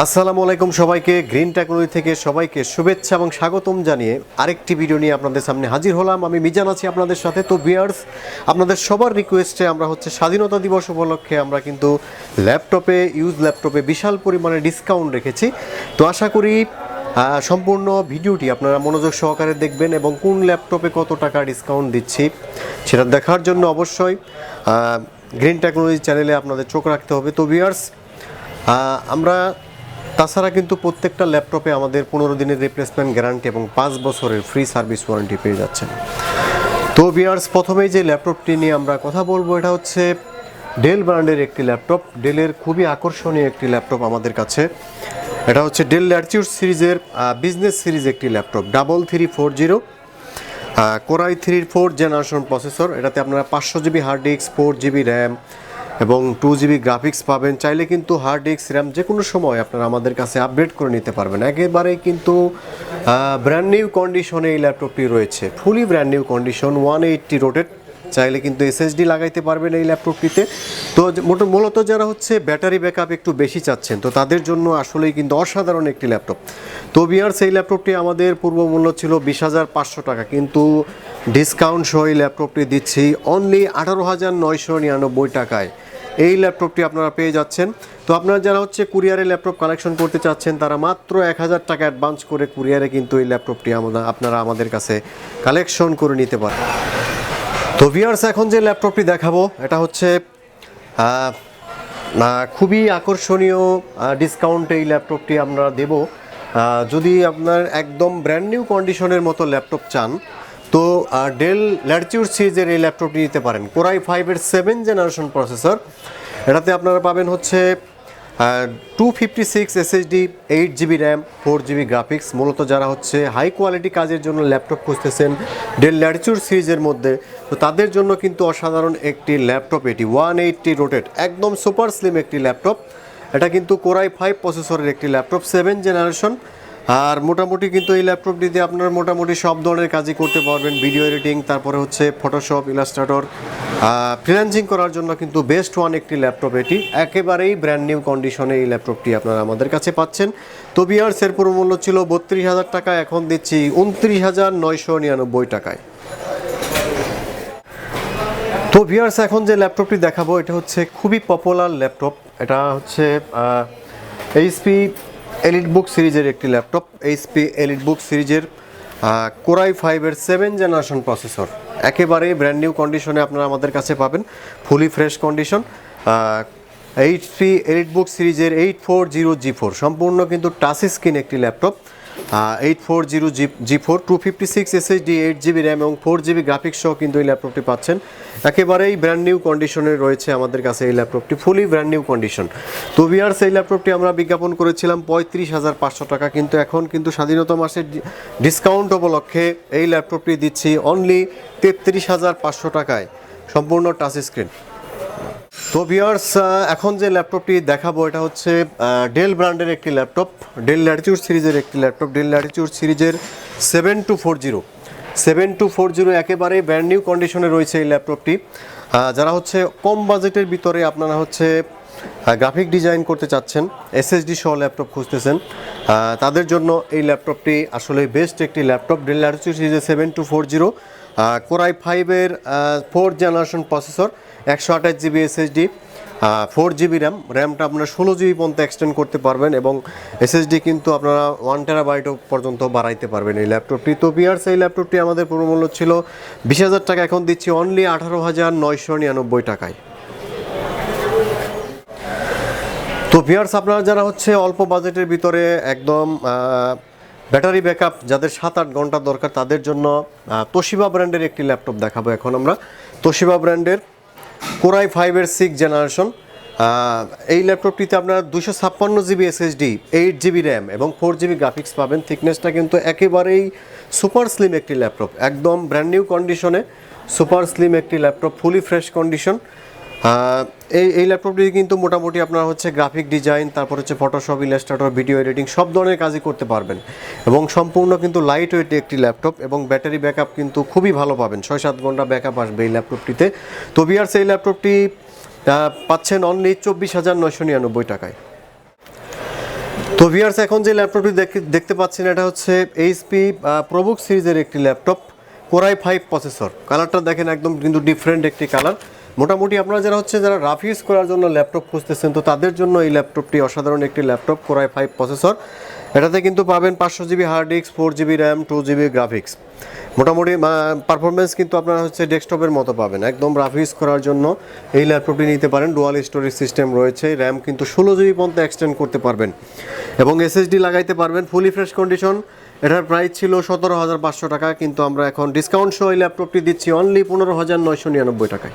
আসসালামু আলাইকুম সবাইকে গ্রিন টেকনোলজি থেকে সবাইকে শুভেচ্ছা এবং স্বাগতম জানিয়ে আরেকটি ভিডিও নিয়ে আপনাদের সামনে হাজির হলাম। আমি মিজান আছি আপনাদের সাথে। তো ভিউয়ার্স, আপনাদের সবার রিকোয়েস্টে আমরা স্বাধীনতা দিবস উপলক্ষে আমরা কিন্তু ইউজ ল্যাপটপে বিশাল পরিমাণে ডিসকাউন্ট রেখেছি। তো আশা করি সম্পূর্ণ ভিডিওটি আপনারা মনোযোগ সহকারে দেখবেন এবং কোন ল্যাপটপে কত টাকা ডিসকাউন্ট দিচ্ছি সেটা দেখার জন্য অবশ্যই গ্রিন টেকনোলজি চ্যানেলে আপনাদের চোখ রাখতে হবে। তো ভিউয়ার্স, আমরা তাছাড়া কিন্তু প্রত্যেকটা ল্যাপটপে আমাদের 15 দিনের রিপ্লেসমেন্ট গ্যারান্টি এবং 5 বছরের ফ্রি সার্ভিস ওয়ারেন্টি পেয়ে যাচ্ছেন। তো ভিউয়ার্স, প্রথমেই যে ল্যাপটপটি নিয়ে আমরা কথা বলবো এটা হচ্ছে ডেল ব্র্যান্ডের একটি ল্যাপটপ। ডেলের খুবই আকর্ষণীয় একটি ল্যাপটপ আমাদের কাছে। এটা হচ্ছে ডেল ল্যাটিটিউড সিরিজের বিজনেস সিরিজ একটি ল্যাপটপ, 3340 কোরাই 3 4 জেনারেশন প্রসেসর। এটাতে আপনারা 500 GB hard disk, 4 GB RAM এবং 2 জিবি গ্রাফিক্স পাবেন। চাইলে কিন্তু হার্ড ডিস্ক র্যাম যে কোনো সময় আপনারা আমাদের কাছে আপডেট করে নিতে পারবেন। একেবারেই কিন্তু ব্র্যান্ড নিউ কন্ডিশনে এই ল্যাপটপটি রয়েছে, fully brand new condition, 180 rotate. চাইলে কিন্তু এসএসডি লাগাইতে পারবেন এই ল্যাপটপটিতে। তো মূলত যারা ব্যাটারি ব্যাকআপ একটু বেশি চাচ্ছেন, তো তাদের জন্য আসলেই কিন্তু অসাধারণ একটি ল্যাপটপ। তো ভিউয়ার্স, এই ল্যাপটপটি আমাদের পূর্ব মূল্য ছিল 20,500 টাকা, কিন্তু ডিসকাউন্ট সহ এই ল্যাপটপটি দিচ্ছি অনলি 18,999 টাকায়। এই ল্যাপটপটি আপনারা পেয়ে যাচ্ছেন। তো আপনারা যারা কুরিয়ারে ল্যাপটপ কালেকশন করতে চাচ্ছেন, তারা মাত্র 1,000 টাকা অ্যাডভান্স করে কুরিয়ারে কিন্তু এই ল্যাপটপটি আপনারা আমাদের কাছে কালেকশন করে নিতে পারেন। তো ভিউয়ার্স, এখন যে ল্যাপটপটি দেখাবো এটা খুবই আকর্ষণীয় ডিসকাউন্টে এই ল্যাপটপটি আমরা দেব। যদি আপনার একদম ব্র্যান্ড নিউ কন্ডিশনের মতো ল্যাপটপ চান, তো ডেল ল্যাটিটিউড সিরিজের এই ল্যাপটপটি নিতে পারেন। কোরাই 5-এর 7 জেনারেশন প্রসেসর। এটাতে আপনারা পাবেন 256 SSD, 8 GB RAM, 4 GB graphics. মূলত যারা হাই কোয়ালিটি কাজের জন্য ল্যাপটপ খুঁজতেছেন ডেল ল্যাটিটিউড সিরিজের মধ্যে, তো তাদের জন্য কিন্তু অসাধারণ একটি ল্যাপটপ এটি। 180 রোটেট, একদম সুপার স্লিম একটি ল্যাপটপ। এটা কিন্তু কোরাই 5 প্রসেসরের একটি ল্যাপটপ, 7 জেনারেশন। আর মোটামুটি কিন্তু এই ল্যাপটপটি দিয়ে আপনারা মোটামুটি সব ধরনের কাজই করতে পারবেন। ভিডিও এডিটিং, তারপরে ফটোশপ, ইলাস্ট্রেটর, ফ্রিল্যান্সিং করার জন্য কিন্তু বেস্ট ওয়ান একটি ল্যাপটপ এটি। একেবারেই ব্র্যান্ড নিউ কন্ডিশনে এই ল্যাপটপটি আপনারা আমাদের কাছে পাচ্ছেন। তো ভিউয়ার্স, এর পুরো মূল্য ছিল 32,000 টাকা, এখন দিচ্ছি 29,999 টাকায়। তো ভিউয়ার্স, এখন যে ল্যাপটপটি দেখাবো এটা খুবই পপুলার ল্যাপটপ। এটা এইচপি এলিটবুক সিরিজের একটি ল্যাপটপ। এইচপি এলিটবুক সিরিজের কোরাই 5-এর 7 জেনারেশন প্রসেসর। একেবারে ব্র্যান্ড নিউ কন্ডিশনে আপনারা আমাদের কাছে পাবেন, fully fresh condition. HP EliteBook সিরিজের 840G4, সম্পূর্ণ কিন্তু টাচ স্ক্রিন একটি laptop. 840G4, 256 SSD, 8 GB RAM এবং 4 জিবি গ্রাফিক্স সহ কিন্তু এই ল্যাপটপটি পাচ্ছেন। একেবারেই ব্র্যান্ড নিউ কন্ডিশনে রয়েছে আমাদের কাছে এই ল্যাপটপটি, ফুলি ব্র্যান্ড নিউ কন্ডিশন। তো ভিউয়ার্স, এই ল্যাপটপটি আমরা বিজ্ঞাপন করেছিলাম 35,500 টাকা, কিন্তু এখন কিন্তু স্বাধীনতা মাসের ডিসকাউন্ট উপলক্ষে এই ল্যাপটপটি দিচ্ছি অনলি 33,500 টাকায়, সম্পূর্ণ টাচ স্ক্রিন। তো ভিউয়ার্স, এখন যে ল্যাপটপটি দেখাবো এটা ডেল ব্র্যান্ডের একটি ল্যাপটপ, ডেল ল্যাটিটিউড সিরিজের একটি ল্যাপটপ। ডেল ল্যাটিটিউড সিরিজের 7240 একেবারে ব্র্যান্ড নিউ কন্ডিশনে রয়েছে এই ল্যাপটপটি। যারা কম বাজেটের ভিতরে আপনারা গ্রাফিক ডিজাইন করতে চাচ্ছেন, এসএসডি সহ ল্যাপটপ খুঁজতেছেন, তাদের জন্য এই ল্যাপটপটি আসলে বেস্ট একটি ল্যাপটপ। ডেল ল্যাটিটিউড সিরিজের 7240, কোরাই 5-এর 4 generation processor, 128 GB SSD, 4 GB RAM. র্যামটা আপনারা 16 জিবি পর্যন্ত এক্সটেন্ড করতে পারবেন এবং এসএসডি কিন্তু আপনারা 1 টেরাবাইট পর্যন্ত বাড়াইতে পারবেন এই ল্যাপটপটি। তো ভিউয়ার্স, এই ল্যাপটপটি আমাদের পুরো মূল্য ছিল 20,000 টাকা, এখন দিচ্ছি অনলি 18,999 টাকায়। তো ভিউয়ার্স, আপনারা যারা অল্প বাজেটের ভিতরে একদম ব্যাটারি ব্যাকআপ যাদের 7-8 ঘন্টা দরকার, তাদের জন্য তোশিবা ব্র্যান্ডের একটি ল্যাপটপ দেখাবো এখন আমরা। তোশিবা ব্র্যান্ডের কোরাই 5-এর 6 জেনারেশন। এই ল্যাপটপটিতে আপনারা 256 জিবি এসএসডি, 8 জিবি র্যাম এবং 4 জিবি গ্রাফিক্স পাবেন। থিকনেসটা কিন্তু একেবারেই সুপার স্লিম একটি ল্যাপটপ, একদম ব্র্যান্ড নিউ কন্ডিশনে সুপার স্লিম একটি ল্যাপটপ, ফুলি ফ্রেশ কন্ডিশন। এই ল্যাপটপটি কিন্তু মোটামুটি আপনারা গ্রাফিক ডিজাইন, তারপর ফটোশপ, ইলাস্ট্রেটর, ভিডিও এডিটিং সব ধরনের কাজই করতে পারবেন এবং সম্পূর্ণ কিন্তু লাইট ওয়েট একটি ল্যাপটপ এবং ব্যাটারি ব্যাকআপ কিন্তু খুবই ভালো পাবেন, 6-7 ঘন্টা ব্যাকআপ আসবে এই ল্যাপটপটিতে। তো ভিউয়ার্স, এই ল্যাপটপটি পাচ্ছেন অনলি 24,999 টাকায়। তো ভিউয়ার্স, এখন যে ল্যাপটপটি দেখতে পাচ্ছেন এটা হচ্ছে এইচপি প্রবুক সিরিজের একটি ল্যাপটপ, কোরাই 5 প্রসেসর। কালারটা দেখেন একদম কিন্তু ডিফারেন্ট একটি কালার। মোটামুটি আপনারা যারা রাফ ইউজ করার জন্য ল্যাপটপ খুঁজতেছেন, তো তাদের জন্য এই ল্যাপটপটি অসাধারণ একটি ল্যাপটপ, কোরাই 5 প্রসেসর। এটাতে কিন্তু পাবেন 500 GB hard disk, 4 GB RAM, 2 GB graphics. মোটামুটি পারফরমেন্স কিন্তু আপনারা ডেস্কটপের মতো পাবেন। একদম রাফ ইউজ করার জন্য এই ল্যাপটপটি নিতে পারেন। ডুয়াল স্টোরেজ সিস্টেম রয়েছে, র্যাম কিন্তু 16 জিবি পর্যন্ত এক্সটেন্ড করতে পারবেন এবং এসএসডি লাগাইতে পারবেন। Fully fresh condition. এটার প্রাইস ছিল 17,500 টাকা, কিন্তু আমরা এখন ডিসকাউন্ট সহ এই ল্যাপটপটি দিচ্ছি অনলি 15,999 টাকায়।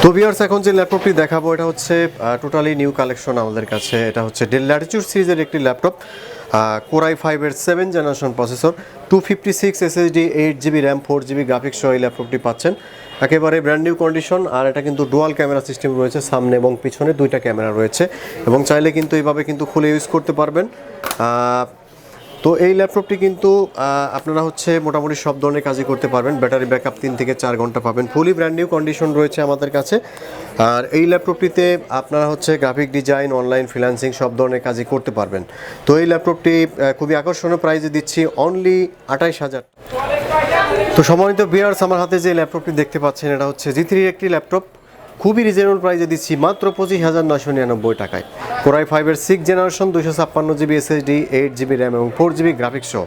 তো ভিউয়ার্স, এখন যে ল্যাপটপটি দেখাবো এটা হচ্ছে টোটালি নিউ কালেকশন আমাদের কাছে। এটা হচ্ছে ডেল ল্যাটিটিউড সিরিজের একটি ল্যাপটপ, কোরাই 5-এর 7 generation processor, 256 SSD, 8 GB RAM, 4 GB graphics সহ এই ল্যাপটপটি পাচ্ছেন একেবারে ব্র্যান্ড নিউ কন্ডিশন। আর এটা কিন্তু ডুয়াল ক্যামেরা সিস্টেম রয়েছে, সামনে এবং পিছনে 2টা ক্যামেরা রয়েছে এবং চাইলে কিন্তু এইভাবে কিন্তু খুলে ইউজ করতে পারবেন। তো এই ল্যাপটপটি কিন্তু আপনারা মোটামুটি সব ধরনের কাজই করতে পারবেন। ব্যাটারি ব্যাকআপ 3 থেকে 4 ঘন্টা পাবেন। ফুলি ব্র্যান্ড নিউ কন্ডিশন রয়েছে আমাদের কাছে। আর এই ল্যাপটপটিতে আপনারা গ্রাফিক ডিজাইন, অনলাইন ফ্রিল্যান্সিং সব ধরনের কাজই করতে পারবেন। তো এই ল্যাপটপটি খুবই আকর্ষণীয় প্রাইসে দিচ্ছি অনলি 28,000। তো সম্মানিত ভিউয়ার্স, আমার হাতে যে ল্যাপটপটি দেখতে পাচ্ছেন এটা হচ্ছে G3 একটি ল্যাপটপ, খুবই রিজনেবল প্রাইসে দিচ্ছি মাত্র 25,999 টাকায়। কোরাই 5-এর 6 generation, 256 GB SSD, 8 GB RAM এবং 4 জিবি গ্রাফিক্স সহ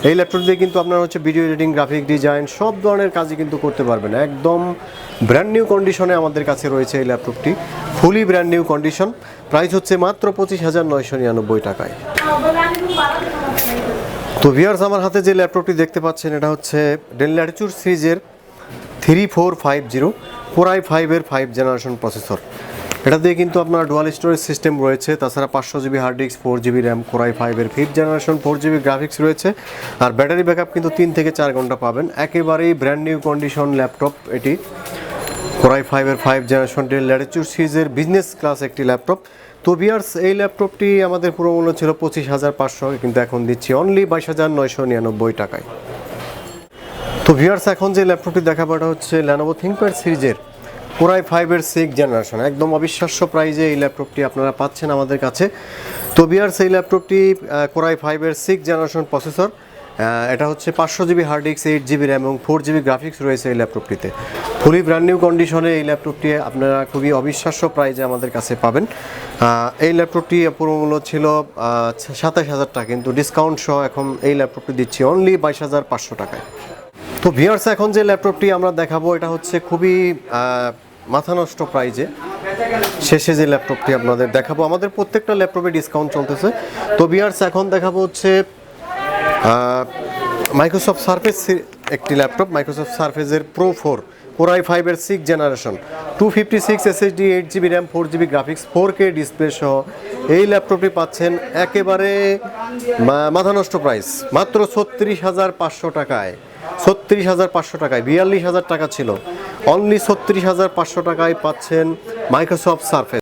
এই ল্যাপটপ দিয়ে কিন্তু আপনারা ভিডিও এডিটিং, গ্রাফিক ডিজাইন সব ধরনের কাজই কিন্তু করতে পারবেন। একদম ব্র্যান্ড নিউ কন্ডিশনে আমাদের কাছে রয়েছে এই ল্যাপটপটি, fully brand new condition. Price হচ্ছে মাত্র 25,999 টাকায়। তো ভিউয়ার্স, আমার হাতে যে ল্যাপটপটি দেখতে পাচ্ছেন এটা হচ্ছে ডেল ল্যাটিটিউড সিরিজের 3450 কোরাই 5-এর 5 জেনারেশন প্রসেসর। এটা দিয়ে কিন্তু আপনার ডুয়াল স্টোরেজ সিস্টেম রয়েছে, তাছাড়া 500 GB hard disk, 4 GB RAM, core i 5-এর 5th জেনারেশন, 4 জিবি গ্রাফিক্স রয়েছে। আর ব্যাটারি ব্যাকআপ কিন্তু 3 থেকে 4 ঘন্টা পাবেন। একেবারেই ব্র্যান্ড নিউ কন্ডিশন ল্যাপটপ এটি, কোরাই 5-এর 5 জেনারেশন ডেল ল্যাটিটিউড সিরিজের বিজনেস ক্লাস একটি ল্যাপটপ। তো ভিউয়ার্স, এই ল্যাপটপটি আমাদের পুরো মূল্য ছিল 25,500, কিন্তু এখন দিচ্ছি অনলি 22,999 টাকায়। তো ভিউয়ার্স, এখন যে ল্যাপটপটি দেখাবো এটা হচ্ছে লেনোভো থিংকপ্যাড সিরিজের কোরাই 5-এর 6 জেনারেশন। একদম অবিশ্বাস্য প্রাইজে এই ল্যাপটপটি আপনারা পাচ্ছেন আমাদের কাছে। তো ভিউয়ার্স, এই ল্যাপটপটি কোরাই 5-এর 6 জেনারেশন প্রসেসর। এটা হচ্ছে 500 GB hard disk, 8 GB RAM এবং 4 জিবি গ্রাফিক্স রয়েছে এই ল্যাপটপটিতে। ফুলি ব্র্যান্ড নিউ কন্ডিশনে এই ল্যাপটপটি আপনারা খুবই অবিশ্বাস্য প্রাইজে আমাদের কাছে পাবেন। এই ল্যাপটপটি পুরো মূল্য ছিল 27,000 টাকা, কিন্তু ডিসকাউন্ট সহ এখন এই ল্যাপটপটি দিচ্ছি অনলি 22,500 টাকায়। তো ভিউয়ার্স, এখন যে ল্যাপটপটি আমরা দেখাবো এটা হচ্ছে খুবই মাথা নষ্ট প্রাইজে শেষে যে ল্যাপটপটি আপনাদের দেখাবো। আমাদের প্রত্যেকটা ল্যাপটপে ডিসকাউন্ট চলতেছে। তো ভিউয়ার্স, এখন দেখাবো হচ্ছে মাইক্রোসফট সারফেস একটি ল্যাপটপ, মাইক্রোসফট সারফেসের প্রো 4 কোরাই 5-এর 6 generation, 256 SSD, 8 GB RAM, 4 GB graphics, 4K display সহ এই ল্যাপটপটি পাচ্ছেন একেবারে মাথা নষ্ট প্রাইস মাত্র 36,500 টাকায়। 36,500 টাকায়, 42,000 টাকা ছিল, অনলি 36,500 টাকায় পাচ্ছেন মাইক্রোসফট সারফেস।